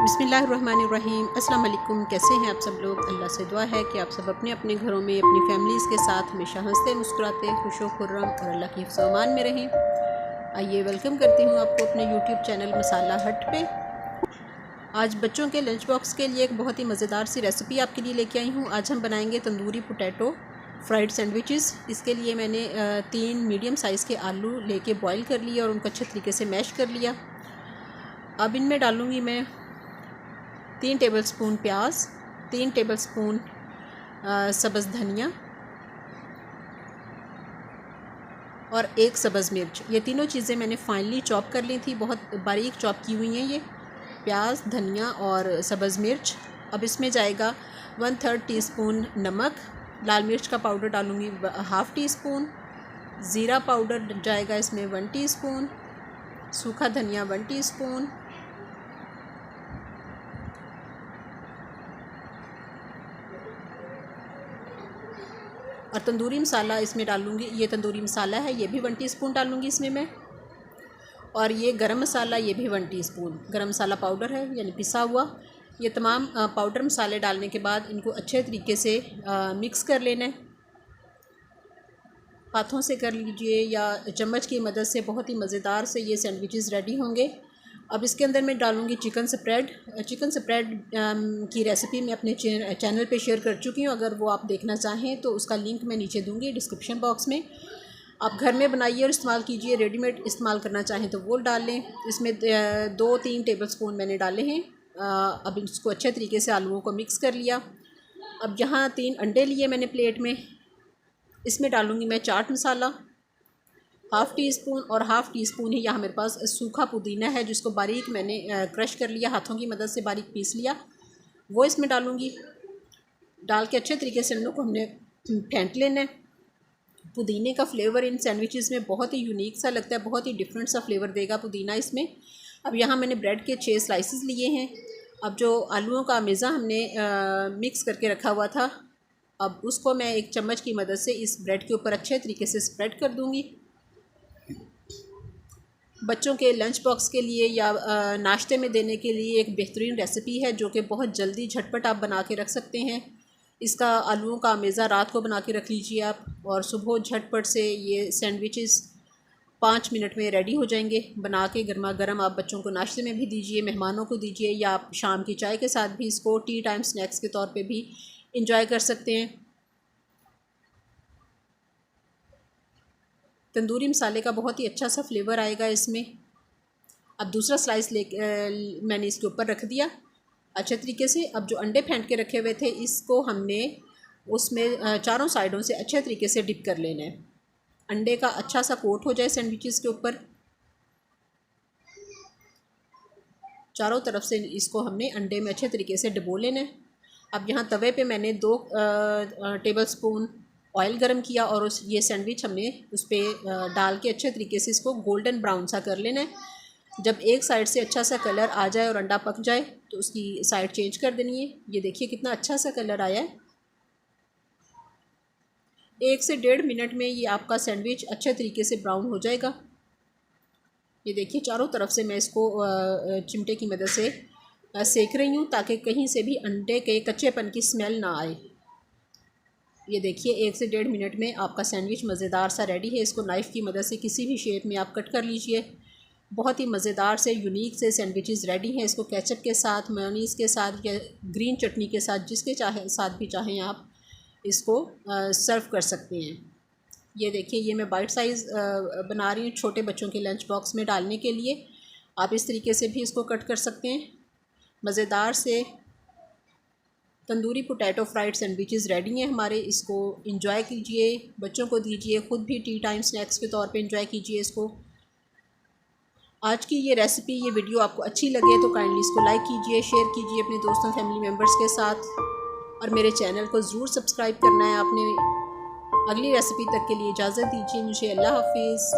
बिस्मिल्लाहिर्रहमानिर्रहीम। अस्सलाम वालेकुम। कैसे हैं आप सब लोग? अल्लाह से दुआ है कि आप सब अपने अपने घरों में अपनी फैमिलीज़ के साथ हमेशा हंसते मुस्कुराते खुशो खुर्रम और अल्लाह की हिफ्ज़ व अमान में रहें। आइए वेलकम करती हूँ आपको अपने यूट्यूब चैनल मसाला हट पे। आज बच्चों के लंच बॉक्स के लिए एक बहुत ही मज़ेदार सी रेसिपी आपके लिए लेके आई हूँ। आज हम बनाएंगे तंदूरी पोटैटो फ्राइड सैंडविचेस। इसके लिए मैंने 3 मीडियम साइज़ के आलू लेके बॉईल कर लिए और उनको अच्छे तरीके से मैश कर लिया। अब इनमें डालूँगी मैं 3 टेबलस्पून प्याज, 3 टेबलस्पून सब्ज़ धनिया और 1 सब्ज़ मिर्च। ये तीनों चीज़ें मैंने फाइनली चॉप कर ली थी, बहुत बारीक चॉप की हुई हैं ये प्याज, धनिया और सब्ज़ मिर्च। अब इसमें जाएगा 1/3 टीस्पून नमक, लाल मिर्च का पाउडर डालूँगी 1/2 टीस्पून, ज़ीरा पाउडर जाएगा इसमें 1 टीस्पून, सूखा धनिया 1 टीस्पून, और तंदूरी मसाला इसमें डालूँगी। ये तंदूरी मसाला है, ये भी 1 टीस्पून डालूँगी इसमें मैं। और ये गरम मसाला, ये भी 1 टीस्पून गरम मसाला पाउडर है, यानी पिसा हुआ। ये तमाम पाउडर मसाले डालने के बाद इनको अच्छे तरीके से मिक्स कर लेना है। हाथों से कर लीजिए या चम्मच की मदद से, बहुत ही मज़ेदार से ये सैंडविचेस रेडी होंगे। अब इसके अंदर मैं डालूँगी चिकन स्प्रेड। चिकन स्प्रेड की रेसिपी मैं अपने चैनल पे शेयर कर चुकी हूँ। अगर वो आप देखना चाहें तो उसका लिंक मैं नीचे दूँगी डिस्क्रिप्शन बॉक्स में। आप घर में बनाइए और इस्तेमाल कीजिए। रेडीमेड इस्तेमाल करना चाहें तो वो डाल लें। इसमें 2-3 टेबलस्पून मैंने डाले हैं। अब इसको अच्छे तरीके से आलूओं को मिक्स कर लिया। अब यहाँ 3 अंडे लिए मैंने प्लेट में। इसमें डालूँगी मैं चाट मसाला 1/2 टीस्पून और 1/2 टीस्पून ही यहाँ मेरे पास सूखा पुदीना है, जिसको बारीक मैंने क्रश कर लिया, हाथों की मदद से बारीक पीस लिया, वो इसमें डालूँगी। डाल के अच्छे तरीके से इनको हमने फेंट लेना है। पुदीने का फ्लेवर इन सैंडविचेस में बहुत ही यूनिक सा लगता है, बहुत ही डिफरेंट सा फ्लेवर देगा पुदीना इसमें। अब यहाँ मैंने ब्रेड के 6 स्लाइसेस लिए हैं। अब जो आलूओं का मेज़ा हमने मिक्स करके रखा हुआ था, अब उसको मैं एक चम्मच की मदद से इस ब्रेड के ऊपर अच्छे तरीके से स्प्रेड कर दूँगी। बच्चों के लंच बॉक्स के लिए या नाश्ते में देने के लिए एक बेहतरीन रेसिपी है, जो कि बहुत जल्दी झटपट आप बना के रख सकते हैं। इसका आलूओं का मेज़ा रात को बना के रख लीजिए आप, और सुबह झटपट से ये सैंडविचेस 5 मिनट में रेडी हो जाएंगे। बना के गर्मा गर्म आप बच्चों को नाश्ते में भी दीजिए, मेहमानों को दीजिए, या आप शाम की चाय के साथ भी इसको टी टाइम स्नैक्स के तौर पे भी इंजॉय कर सकते हैं। तंदूरी मसाले का बहुत ही अच्छा सा फ्लेवर आएगा इसमें। अब दूसरा स्लाइस मैंने इसके ऊपर रख दिया अच्छे तरीके से। अब जो अंडे फेंट के रखे हुए थे, इसको हमने उसमें चारों साइडों से अच्छे तरीके से डिप कर लेना है। अंडे का अच्छा सा कोट हो जाए सैंडविचेस के ऊपर, चारों तरफ से इसको हमने अंडे में अच्छे तरीके से डुबो लेना है। अब यहाँ तवे पे मैंने 2 टेबलस्पून ऑयल गरम किया और ये सैंडविच हमने उस पर डाल के अच्छे तरीके से इसको गोल्डन ब्राउन सा कर लेना है। जब एक साइड से अच्छा सा कलर आ जाए और अंडा पक जाए तो उसकी साइड चेंज कर देनी है। ये देखिए कितना अच्छा सा कलर आया है। 1 से 1.5 मिनट में ये आपका सैंडविच अच्छे तरीके से ब्राउन हो जाएगा। ये देखिए चारों तरफ से मैं इसको चिमटे की मदद से सेक रही हूँ, ताकि कहीं से भी अंडे के कच्चेपन की स्मेल ना आए। ये देखिए 1 से 1.5 मिनट में आपका सैंडविच मज़ेदार सा रेडी है। इसको नाइफ़ की मदद से किसी भी शेप में आप कट कर लीजिए। बहुत ही मज़ेदार से यूनिक से सैंडविचेस रेडी हैं। इसको केचप के साथ, मेयोनीज़ के साथ या ग्रीन चटनी के साथ, जिसके साथ भी चाहें आप इसको सर्व कर सकते हैं। ये देखिए ये मैं बाइट साइज़ बना रही हूँ छोटे बच्चों के लंच बॉक्स में डालने के लिए। आप इस तरीके से भी इसको कट कर सकते हैं। मज़ेदार से tandoori potato fried sandwiches ready हैं हमारे। इसको इंजॉय कीजिए, बच्चों को दीजिए, ख़ुद भी टी टाइम स्नैक्स के तौर पे इंजॉय कीजिए इसको। आज की ये रेसिपी, ये वीडियो आपको अच्छी लगे तो काइंडली इसको लाइक कीजिए, शेयर कीजिए अपने दोस्तों फैमिली मेम्बर्स के साथ, और मेरे चैनल को ज़रूर सब्सक्राइब करना है आपने। अगली रेसिपी तक के लिए इजाज़त दीजिए मुझे। अल्लाह हाफिज़।